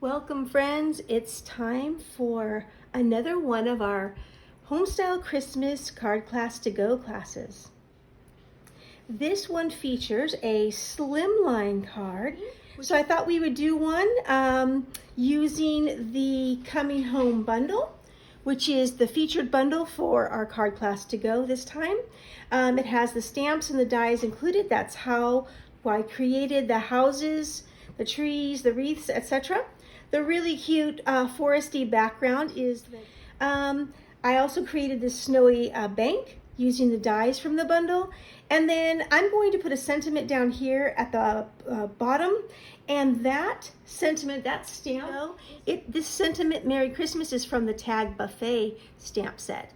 Welcome friends, it's time for another one of our Homestyle Christmas card class to go classes. This one features a slimline card, so I thought we would do one using the Coming Home bundle, which is the featured bundle for our card class to go this time. It has the stamps and the dies included. That's how I created the houses, the trees, the wreaths, etc. The really cute foresty background is, I also created this snowy bank using the dies from the bundle. And then I'm going to put a sentiment down here at the bottom. And that sentiment, that stamp, this sentiment, Merry Christmas, is from the Tag Buffet stamp set.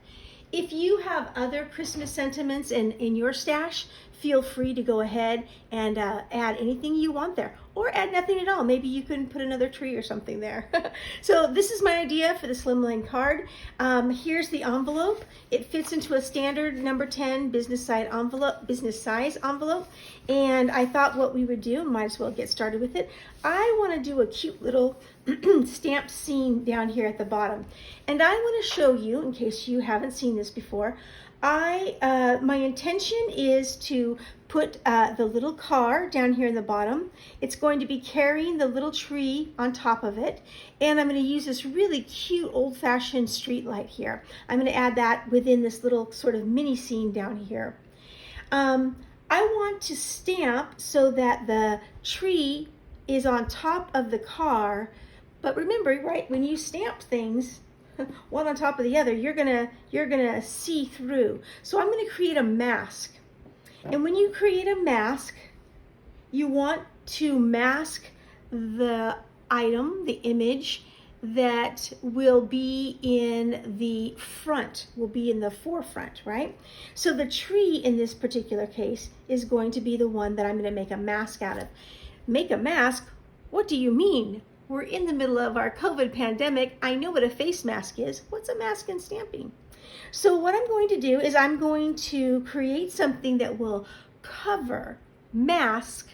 If you have other Christmas sentiments in your stash, feel free to go ahead and add anything you want there, or add nothing at all. Maybe you can put another tree or something there. So this is my idea for the slimline card. Here's the envelope. It fits into a standard number 10 business size envelope. And I thought what we would do, might as well get started with it. I want to do a cute little stamp scene down here at the bottom. And I want to show you, in case you haven't seen this before, my intention is to put the little car down here in the bottom. It's going to be carrying the little tree on top of it. And I'm going to use this really cute old-fashioned street light here. I'm going to add that within this little sort of mini scene down here. I want to stamp so that the tree is on top of the car. But remember, right, when you stamp things, one on top of the other, you're gonna see through. So I'm gonna create a mask. And when you create a mask, you want to mask the item, the image that will be in the front, will be in the forefront, right? So the tree in this particular case is going to be the one that I'm gonna make a mask out of. Make a mask? What do you mean? We're in the middle of our COVID pandemic. I know what a face mask is. What's a mask in stamping? So what I'm going to do is I'm going to create something that will cover, mask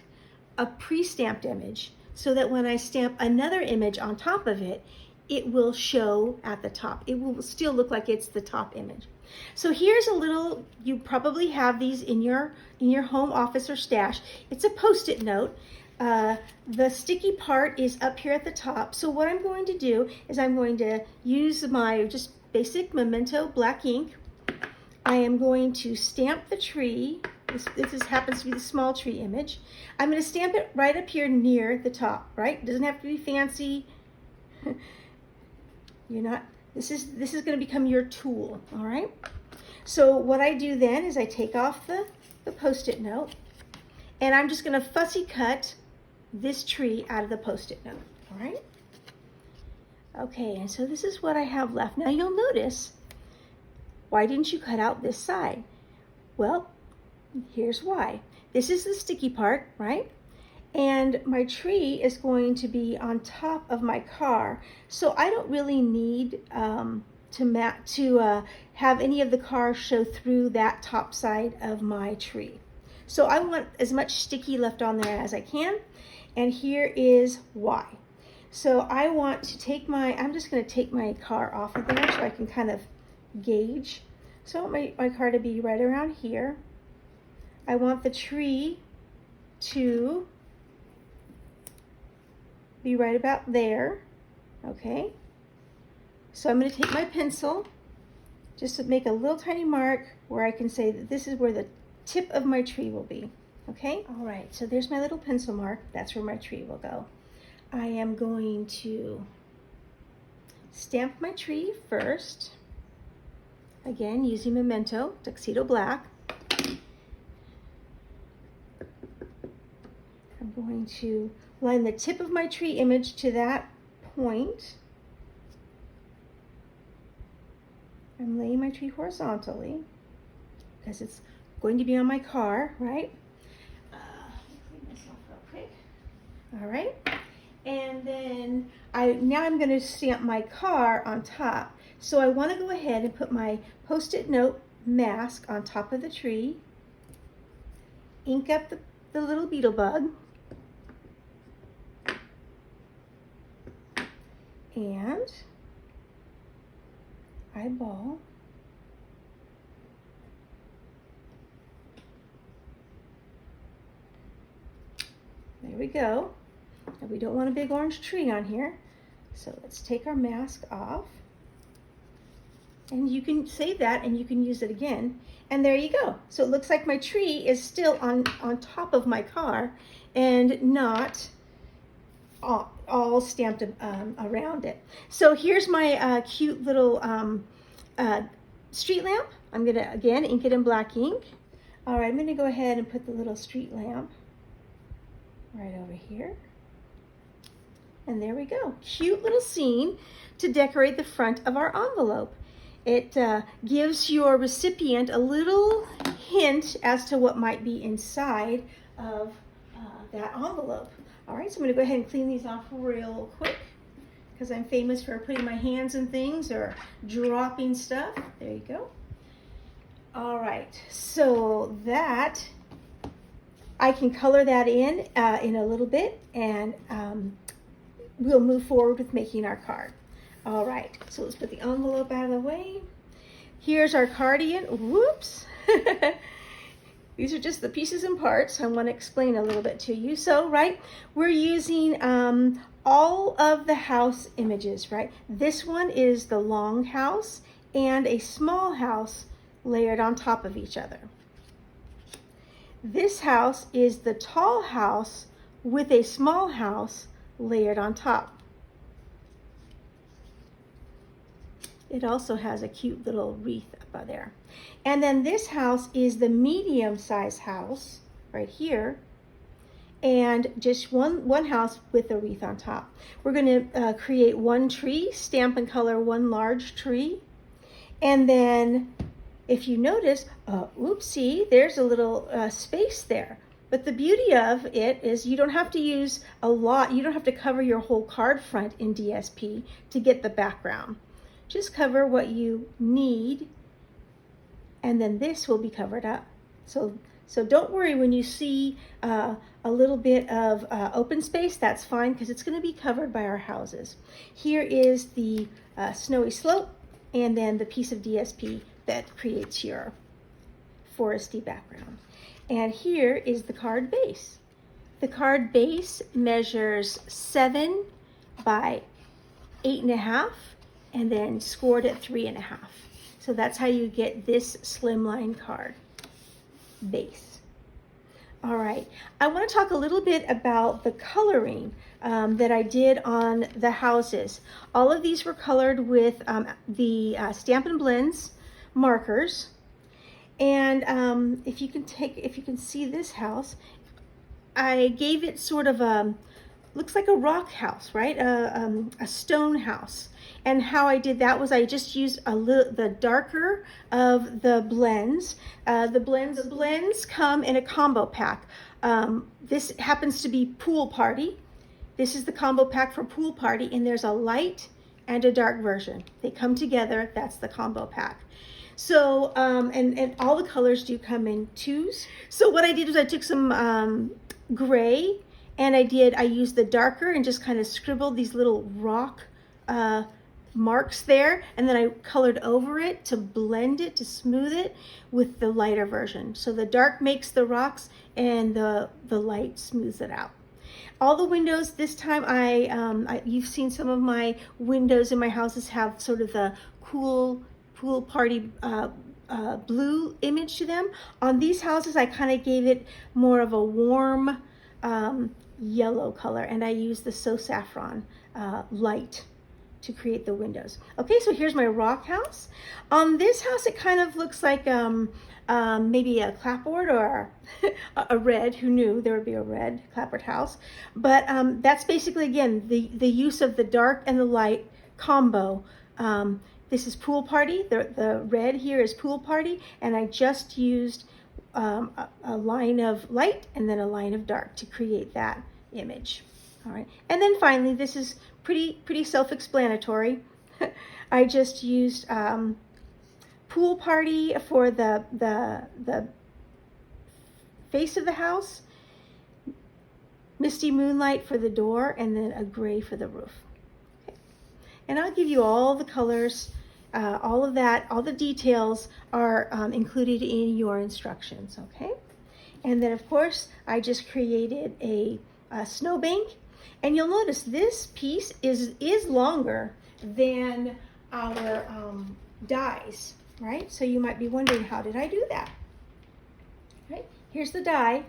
a pre-stamped image so that when I stamp another image on top of it, it will show at the top. It will still look like it's the top image. So here's a little, you probably have these in your home office or stash. It's a Post-it note. The sticky part is up here at the top. So what I'm going to do is I'm going to use my just basic Memento black ink. I am going to stamp the tree. This happens to be the small tree image. I'm going to stamp it right up here near the top, right? It doesn't have to be fancy. This is going to become your tool, all right? So what I do then is I take off the Post-it note, and I'm just going to fussy cut this tree out of the Post-it note, all right? Okay, and so this is what I have left. Now you'll notice, why didn't you cut out this side? Well, here's why. This is the sticky part, right? And my tree is going to be on top of my car, so I don't really need to have any of the car show through that top side of my tree. So I want as much sticky left on there as I can. And here is why. So I want to take I'm just going to take my car off of there so I can kind of gauge. So I want my car to be right around here. I want the tree to be right about there. Okay. So I'm going to take my pencil just to make a little tiny mark where I can say that this is where the tip of my tree will be. Okay, all right, so there's my little pencil mark. That's where my tree will go. I am going to stamp my tree first, again using Memento Tuxedo Black. I'm going to line the tip of my tree image to that point. I'm laying my tree horizontally because it's going to be on my car, right? All right, and then now I'm going to stamp my car on top. So I want to go ahead and put my Post-it note mask on top of the tree, ink up the little beetle bug, and eyeball. There we go. And we don't want a big orange tree on here. So let's take our mask off. And you can save that and you can use it again. And there you go. So it looks like my tree is still on top of my car and not all stamped around it. So here's my cute little street lamp. I'm gonna, again, ink it in black ink. All right, I'm gonna go ahead and put the little street lamp right over here. And there we go. Cute little scene to decorate the front of our envelope. It gives your recipient a little hint as to what might be inside of that envelope. All right, so I'm gonna go ahead and clean these off real quick because I'm famous for putting my hands in things or dropping stuff. There you go. All right, so that, I can color that in a little bit, and we'll move forward with making our card. All right, so let's put the envelope out of the way. Here's our cardigan. Whoops. These are just the pieces and parts. I want to explain a little bit to you. So, right, we're using all of the house images, right? This one is the long house and a small house layered on top of each other. This house is the tall house with a small house layered on top. It also has a cute little wreath up there. And then this house is the medium-sized house right here, and just one house with a wreath on top. We're going to create one tree, stamp and color one large tree, and then if you notice, oopsie, there's a little space there. But the beauty of it is you don't have to use a lot. You don't have to cover your whole card front in DSP to get the background. Just cover what you need, and then this will be covered up. So don't worry when you see a little bit of open space. That's fine because it's going to be covered by our houses. Here is the snowy slope, and then the piece of DSP that creates your foresty background. And here is the card base. The card base measures 7 by 8.5 and then scored at 3.5. So that's how you get this slimline card base. All right, I want to talk a little bit about the coloring that I did on the houses. All of these were colored with the Stampin' Blends markers. And if you can see this house, I gave it sort of a, looks like a rock house, right? A stone house. And how I did that was I just used the darker of the blends. The blends come in a combo pack. This happens to be Pool Party. This is the combo pack for Pool Party, and there's a light and a dark version. They come together. That's the combo pack. So, and all the colors do come in twos. So what I did was I took some gray, and I used the darker and just kind of scribbled these little rock marks there, and then I colored over it to blend it, to smooth it with the lighter version. So the dark makes the rocks and the light smooths it out. All the windows this time, you've seen some of my windows in my houses have sort of the cool Pool Party blue image to them. On these houses, I kind of gave it more of a warm yellow color, and I used the So Saffron light to create the windows. Okay, so here's my rock house. On this house, it kind of looks like maybe a clapboard or a red. Who knew there would be a red clapboard house? But that's basically, again, the use of the dark and the light combo. This is Pool Party. The red here is Pool Party, and I just used a line of light and then a line of dark to create that image. All right, and then finally, this is pretty self-explanatory. I just used Pool Party for the face of the house, Misty Moonlight for the door, and then a gray for the roof. Okay. And I'll give you all the colors, all of that, all the details are included in your instructions, okay? And then of course, I just created a snowbank. And you'll notice this piece is longer than our dies, right? So you might be wondering, how did I do that? Right? Here's the die,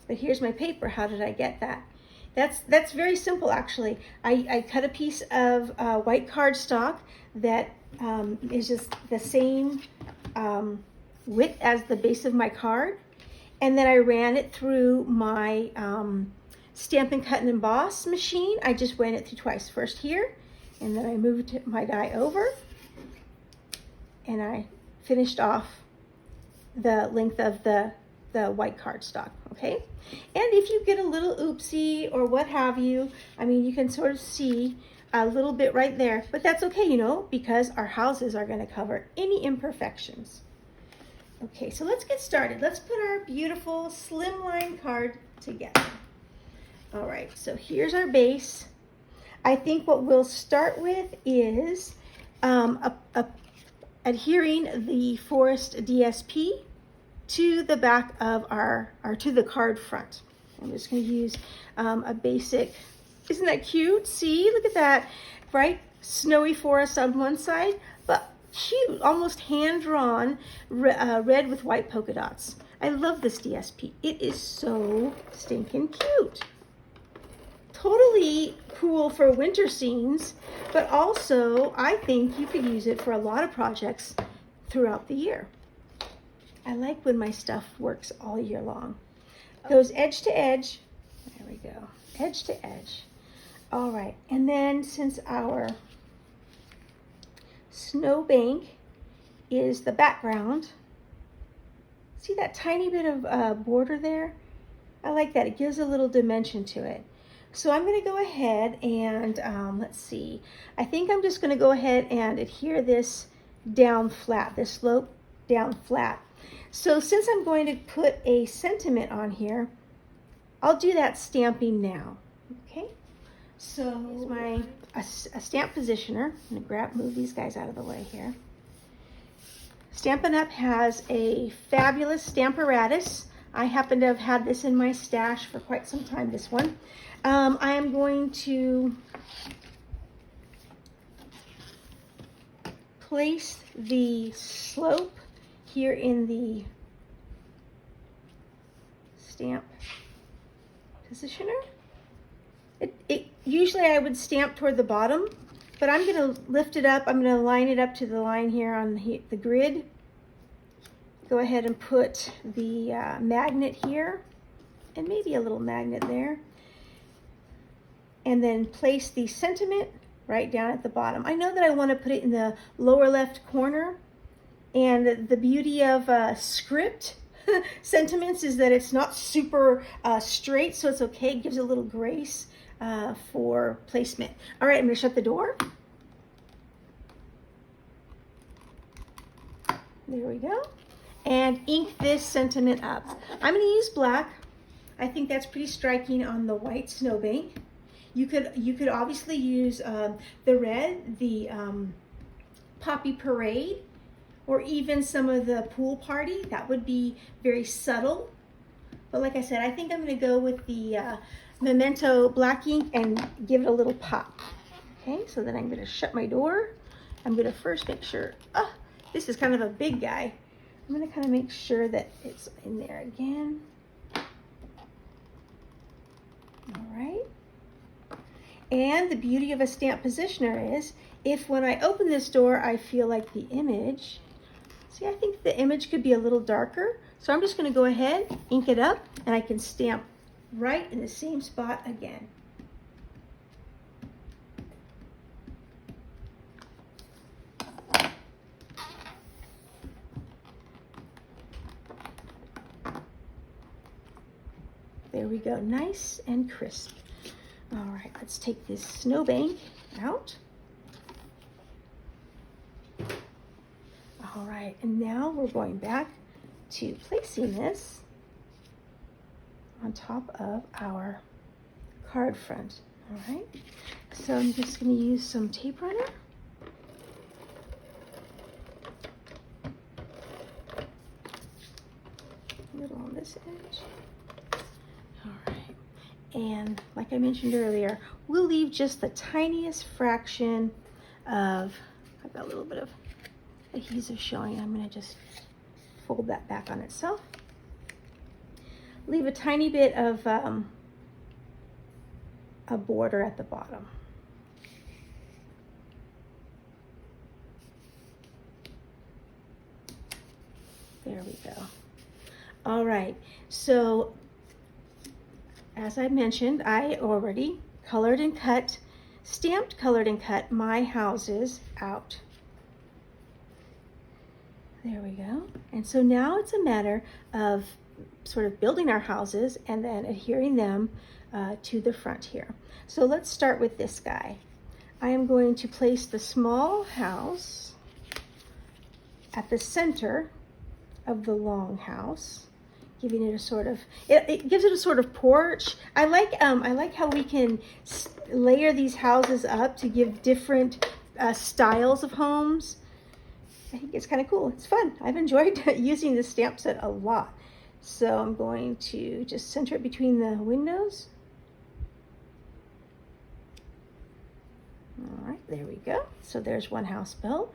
but here's my paper. How did I get that? That's very simple, actually. I cut a piece of white cardstock that is just the same width as the base of my card, and then I ran it through my Stampin' Cut and Emboss machine. I just ran it through twice. First here, and then I moved my die over, and I finished off the length of the white cardstock, okay? And if you get a little oopsie or what have you, I mean, you can sort of see a little bit right there, but that's okay, you know, because our houses are going to cover any imperfections. Okay, so let's get started. Let's put our beautiful slimline card together. All right, so here's our base. I think what we'll start with is adhering the Forest DSP to the back of to the card front. I'm just going to use a basic, isn't that cute? See, look at that, right? Snowy forest on one side, but cute, almost hand-drawn red with white polka dots. I love this DSP. It is so stinking cute. Totally cool for winter scenes, but also I think you could use it for a lot of projects throughout the year. I like when my stuff works all year long. Goes edge to edge. There we go. Edge to edge. All right. And then since our snowbank is the background, see that tiny bit of border there? I like that. It gives a little dimension to it. So I'm going to go ahead and let's see. I think I'm just going to go ahead and adhere this down flat, this slope down flat. So since I'm going to put a sentiment on here, I'll do that stamping now. Okay, so here's my a stamp positioner. I'm going to move these guys out of the way here. Stampin' Up has a fabulous stamparatus. I happen to have had this in my stash for quite some time, this one. I am going to place the slope here in the stamp positioner. Usually I would stamp toward the bottom, but I'm going to lift it up. I'm going to line it up to the line here on the grid. Go ahead and put the magnet here, and maybe a little magnet there. And then place the sentiment right down at the bottom. I know that I want to put it in the lower left corner, and the beauty of script sentiments is that it's not super straight, so it's okay. It gives a little grace for placement. All right, I'm going to shut the door. There we go. And ink this sentiment up. I'm going to use black. I think that's pretty striking on the white snowbank. You could obviously use the red, the Poppy Parade, or even some of the Pool Party. That would be very subtle. But like I said, I think I'm going to go with the Memento black ink and give it a little pop. Okay, so then I'm going to shut my door. I'm going to first make sure, this is kind of a big guy. I'm going to kind of make sure that it's in there again. All right. And the beauty of a stamp positioner is, if when I open this door, I feel like the image, see, I think the image could be a little darker. So I'm just going to go ahead, ink it up, and I can stamp right in the same spot again. There we go, nice and crisp. All right, let's take this snowbank out. All right, and now we're going back to placing this on top of our card front. All right, so I'm just going to use some tape runner. A little on this edge. All right, and like I mentioned earlier, we'll leave just the tiniest fraction of, I've got a little bit of adhesive showing. I'm going to just fold that back on itself. Leave a tiny bit of a border at the bottom. There we go. All right, so as I mentioned, I already colored and cut, stamped, colored and cut my houses out. There we go. And so now it's a matter of sort of building our houses and then adhering them to the front here. So let's start with this guy. I am going to place the small house at the center of the long house, giving it a sort of, it gives it a sort of porch. I like how we can layer these houses up to give different styles of homes. I think it's kind of cool. It's fun. I've enjoyed using this stamp set a lot. So I'm going to just center it between the windows. All right, there we go. So there's one house built.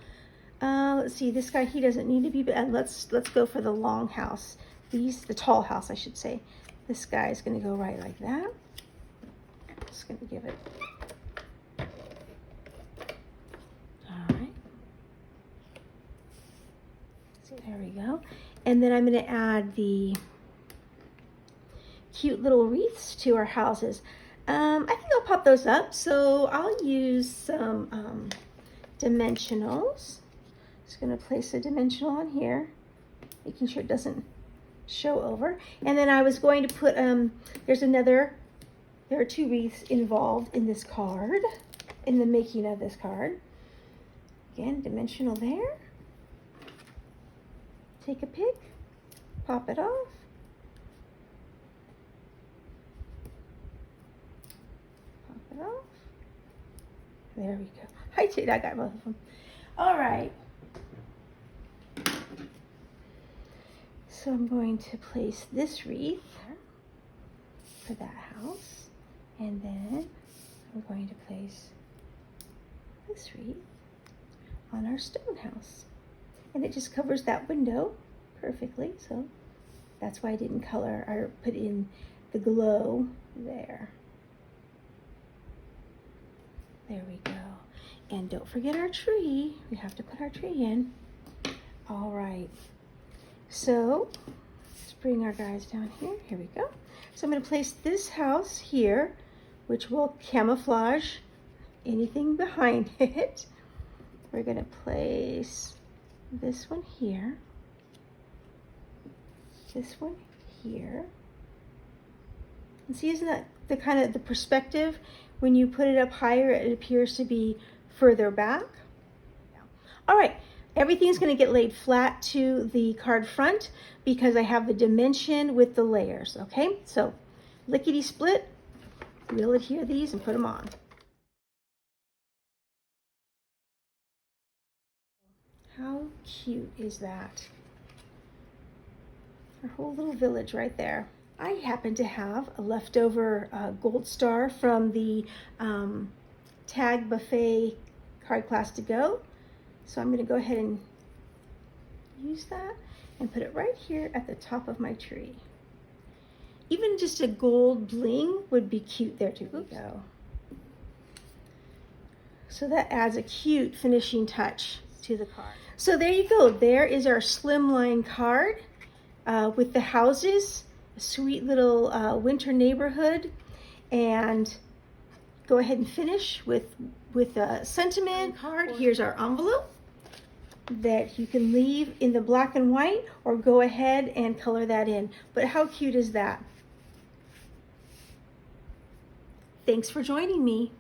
Let's see, this guy, he doesn't need to be, but let's go for the long house. The tall house, I should say. This guy is going to go right like that. Just going to give it. All right. So there we go. And then I'm going to add the cute little wreaths to our houses. I think I'll pop those up. So I'll use some dimensionals. Just going to place a dimensional on here, making sure it doesn't show over. And then I was going to put, there are two wreaths involved in this card, in the making of this card. Again, dimensional there. Take a pick, pop it off. Pop it off. There we go. I got both of them. All right. So I'm going to place this wreath for that house, and then I'm going to place this wreath on our stone house. And it just covers that window perfectly, so that's why I didn't color or put in the glow there. There we go. And don't forget our tree. We have to put our tree in. All right. So let's bring our guys down here. Here we go. So I'm going to place this house here, which will camouflage anything behind it. We're going to place this one here, this one here. And see, isn't that the kind of the perspective? When you put it up higher, it appears to be further back. All right, everything's going to get laid flat to the card front because I have the dimension with the layers. Okay, so lickety split, we'll adhere these and put them on. How cute is that? Our whole little village right there. I happen to have a leftover gold star from the Tag Buffet card class to go. So I'm going to go ahead and use that and put it right here at the top of my tree. Even just a gold bling would be cute there too. Oops. Go. So that adds a cute finishing touch to the card. So there you go. There is our slimline card with the houses, a sweet little winter neighborhood, and go ahead and finish with a sentiment card. Here's our envelope that you can leave in the black and white or go ahead and color that in. But how cute is that? Thanks for joining me.